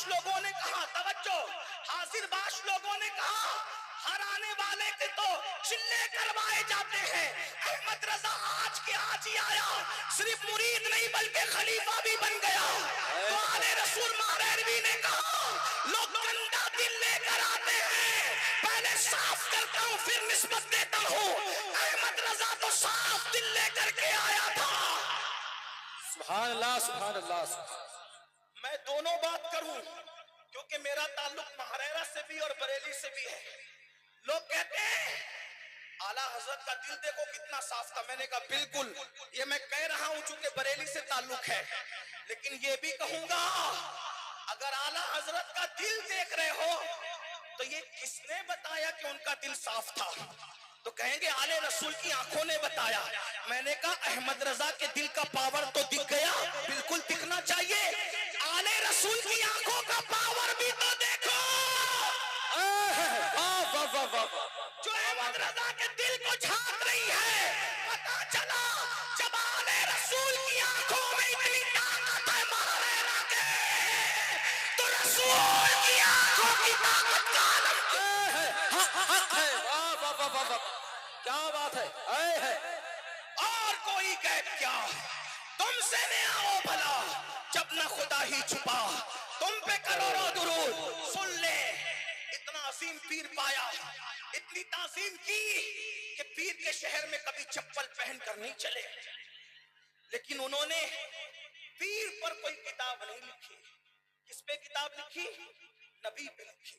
बाश लोगों ने कहा, तवज्जो, हाजिर बाश लोगों ने कहा, हर आने वाले के तो चिल्ले करवाए जाते हैं। अहमद रजा आज के आज ही आया, सिर्फ मुरीद नहीं बल्कि खलीफा भी बन गया। तो आले रसूल महरवी ने कहा, लोग गंदा दिल लेकर आते हैं, पहले साफ करता हूं फिर निस्बत देता हूं। अहमद रजा तो साफ दिल लेकर के आया था। सुभान अल्लाह, सुभान अल्लाह। मैं दोनों बात करूं क्योंकि मेरा ताल्लुक महरेरा से भी और बरेली से भी है। लोग कहते हैं आला हजरत का दिल देखो कितना साफ था। मैंने कहा बिल्कुल, ये मैं कह रहा हूं चूंकि बरेली से ताल्लुक है, लेकिन ये भी कहूंगा अगर आला हजरत का दिल देख रहे हो तो ये किसने बताया कि उनका दिल साफ था? तो कहेंगे आले रसूल की आंखों ने बताया। मैंने कहा अहमद रजा के दिल का पावर तो दिख गया, बिल्कुल दिखना चाहिए। आले रसूल की आंखों का पावर भी तो देखो। जो अहमद रजा के दिल को झांक रही है, पता चला जब आले रसूल की आंखों में इतनी ताकत है महरेरा के, तो रसूल की आंखों की ताकत का आलम क्या बात है। और कोई गैब क्या, तुमसे न आओ भला जब न खुदा ही छुपा, तुम पे करोड़ों दुरूद सुन ले। इतना असीम पीर पाया, इतनी ताजीम की कि पीर के शहर में कभी चप्पल पहन कर नहीं चले, लेकिन उन्होंने पीर पर कोई किताब नहीं लिखी। किस पे किताब लिखी? नबी पे लिखी।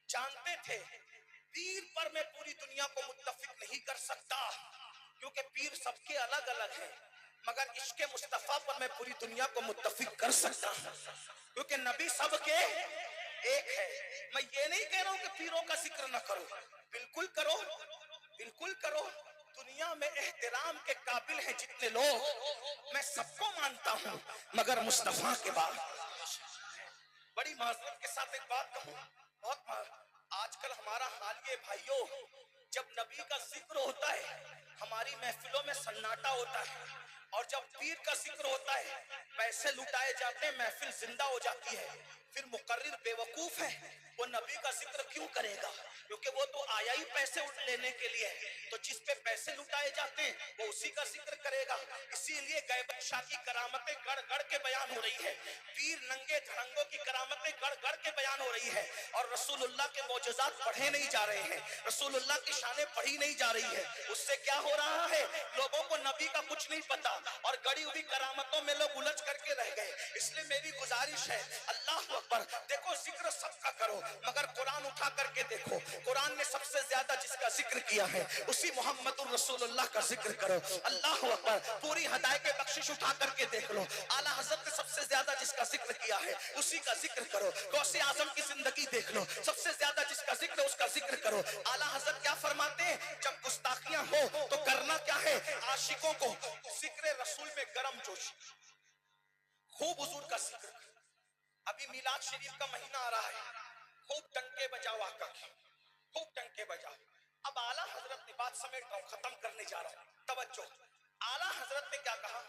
जानते थे पीर पर मैं पूरी दुनिया को मुत्तफिक नहीं कर सकता क्योंकि पीर सबके अलग अलग हैं, मगर इश्क़े मुस्तफा पर मैं पूरी दुनिया को मुत्तफिक कर सकता हूं क्योंकि नबी सबके एक है। मैं ये नहीं कह रहा हूं कि पीरों का जिक्र न करो, बिल्कुल करो, बिल्कुल करो। दुनिया में एहतराम के काबिल हैं जितने लोग, मैं सबको मानता हूं, मगर मुस्तफा के बाद बड़ी माजरत के साथ एक बात कहूं, बहुत आजकल हमारा हाल ये भाइयों, जब नबी का जिक्र होता है हमारी महफिलों में सन्नाटा होता है, और जब पीर का जिक्र होता है पैसे लुटाए जाते हैं, महफिल जिंदा हो जाती है। फिर मुकर्रिर बेवकूफ है, वो नबी का जिक्र क्यों करेगा? क्योंकि वो तो आया ही पैसे लेने के लिए है, तो जिस पे पैसे लुटाए जाते हैं वो उसी का जिक्र करेगा। इसीलिए गैबत शाह की करामतें गढ़ गढ़ के बयान हो रही है, पीर नंगे धड़ंगों की करामतें गढ़ गढ़ के बयान हो रही है, और रसूलुल्लाह के मौजज़ात पढ़े नहीं जा रहे हैं, रसूलुल्लाह की शानें पढ़ी नहीं जा रही है। उससे क्या हो रहा है, लोगों को नबी का कुछ नहीं पता और गड़ी हुई करामतों में लोग उलझ करके रह गए। इसलिए मेरी गुजारिश है, अल्लाह अकबर, देखो जिक्र सबका करो मगर कुरान उठा करके देखो, कुरान ने सबसे ज्यादा जिसका जिक्र किया है उसी मोहम्मदुर रसूलुल्लाह का जिक्र करो। अल्लाह अकबर, पूरी हदायत के बख्शिश उठा करके देख लो, आला हजरत ने सबसे ज्यादा जिसका जिक्र किया है उसी का जिक्र करो। गौसे आजम की जिंदगी देख लो, सबसे ज्यादा जिसका जिक्र है उसका जिक्र करो। आला हजरत क्या फरमाते हैं, जब गुस्ताखियां हो तो करना क्या है, आशिकों को जिक्र रसूल में गरम जोशी, खूब हुजूर का जिक्र। अभी मिलाद शरीफ का महीना आ रहा है, खूब टंके बजाओ आका की, खूब टंके बजाओ। अब आला हजरत ने बात समेट रहा हूं, खत्म करने जा रहा हूं, तवज्जो। आला हजरत ने क्या कहा,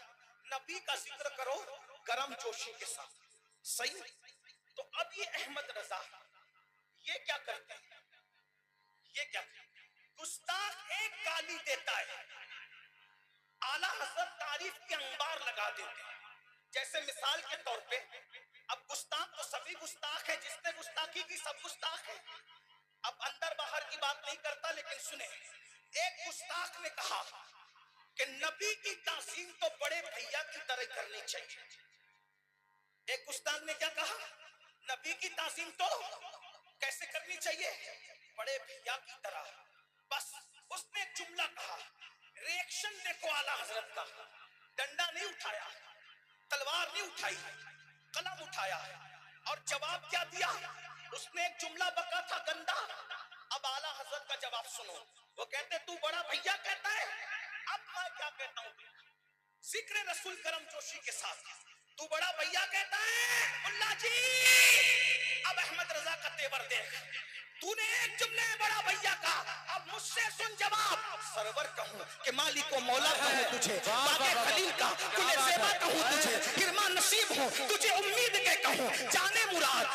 नबी का जिक्र करो गरम जोशी के साथ, सही। तो अब ये अहमद रजा ये क्या करते हैं, ये क्या करते हैं? गुस्ताख एक गाली देता है, आला हजरत तारीफ के अंबार लगा देते हैं। जैसे मिसाल के तौर पे, अब गुस्ताख तो सभी गुस्ताख है, जिसने गुस्ताखी की सब गुस्ताख है। अब अंदर बाहर की बात नहीं करता, लेकिन सुने, एक गुस्ताख ने कहा कि नबी की तासीम तो बड़े भैया की तरह करनी चाहिए। एक गुस्ताख ने क्या कहा, नबी की तासीम तो कैसे करनी चाहिए, बड़े भैया की तरह। बस उसने एक जुमला कहा, रिएक्शन देखो आला हजरत का, डंडा नहीं उठाया, तलवार नहीं उठाई, कलम उठाया, और जवाब क्या दिया, उसने एक जुमला बका था गंदा। अब आला हजरत का जवाब सुनो, वो कहते तू बड़ा भैया कहता है, अब मैं क्या कहता हूं, जिक्र रसूल करम जोशी के साथ, तू बड़ा भैया कहता है मुल्ला जी। अब अहमद रजा का तेवर देख, तूने एक जुमले बड़ा भैया का, अब मुझसे सुन जवाब। सरवर कहूं कि मालिक को मौला कहूं तुझे, बागे खलील का कुले सेवा कहूं तुझे, किरमा नसीब हूं तुझे उम्मीद के कहूं। जाने मुराद,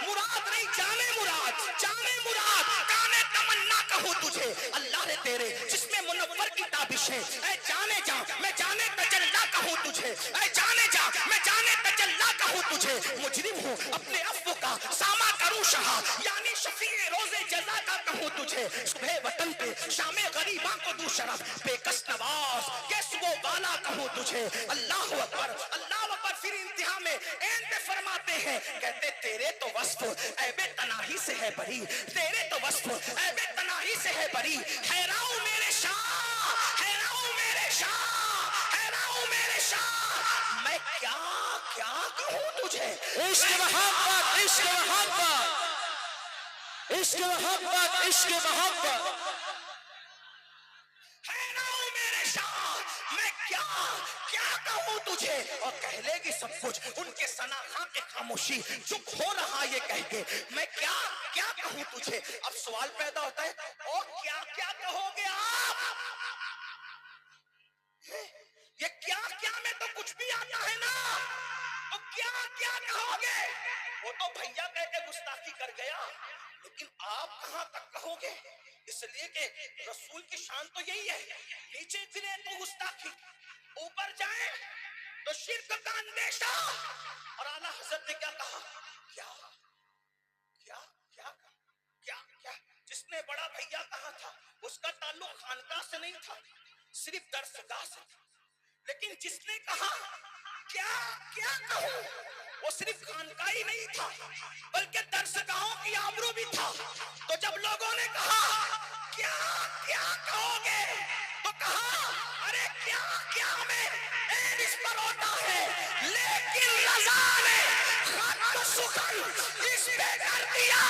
मुराद नहीं जाने मुराद, जाने मुराद काने तमन्ना कहूं तुझे। अल्लाह रे तेरे जिसमें मुनव्वर की ताबिश है, ऐ जाने जा मैं जाने तजल्ला कहूं तुझे, ऐ जाने जा मैं जाने तजल्ला कहूं तुझे। मुजरिम हूं अपने अफ़्व का सामा करूं शहा, यानी शफीए रोजे जज़ा का कहूं तुझे। सुबह वतन पे शामे गरीबा को दूं शरफ, बेकस नवाज के सुबह वाला कहूं तुझे। अल्लाह अकबर, अल्लाह अकबर। फिर इंतहा में एंड पे फरमाते हैं, कहते तेरे तो वस्फ ऐबे तनाही से है बरी, तेरे तो वस्फ ऐबे तनाही से है बरी। हैराऊ मेरे शाह, हैराऊ मेरे शाह, हैराऊ मेरे शाह। मैं क्या क्या कहूं तुझे। इश्क मोहब्बत, इश्क मोहब्बत, इश्क मोहब्बत, इश्क मोहब्बत। हैराऊ मेरे शाह, मैं क्या क्या कहूं तुझे। और कह लेगी सब कुछ उनके सनाखा के खामोशी, चुप हो रहा ये कह के मैं क्या क्या कहूं तुझे। अब सवाल पैदा होता है, ओ क्या क्या कहोगे आप। ये क्या क्या में तो कुछ भी आता है ना, तो क्या क्या कहोगे। वो तो भैया कह के गुस्ताखी कर गया, लेकिन आप कहां तक कहोगे। इसलिए कि रसूल की शान तो यही है, नीचे गिरे तो गुस्ताखी, ऊपर जाए तो शिर्क का अंदेशा। और आला हजरत ने क्या कहा, क्या क्या क्या क्या क्या। जिसने बड़ा भैया कहा था उसका ताल्लुक खानका से नहीं था, सिर्फ दरसगाह से था। लेकिन जिसने कहा क्या क्या कहूं, वो सिर्फ खानका ही नहीं था बल्कि दरसगाहों की आबरू भी था। तो जब लोगों ने कहा क्या क्या कहोगे, तो कहा अरे क्या क्या में एन इस पर होता है, लेकिन रज़ा ने खत सुखन इस पे कर दिया।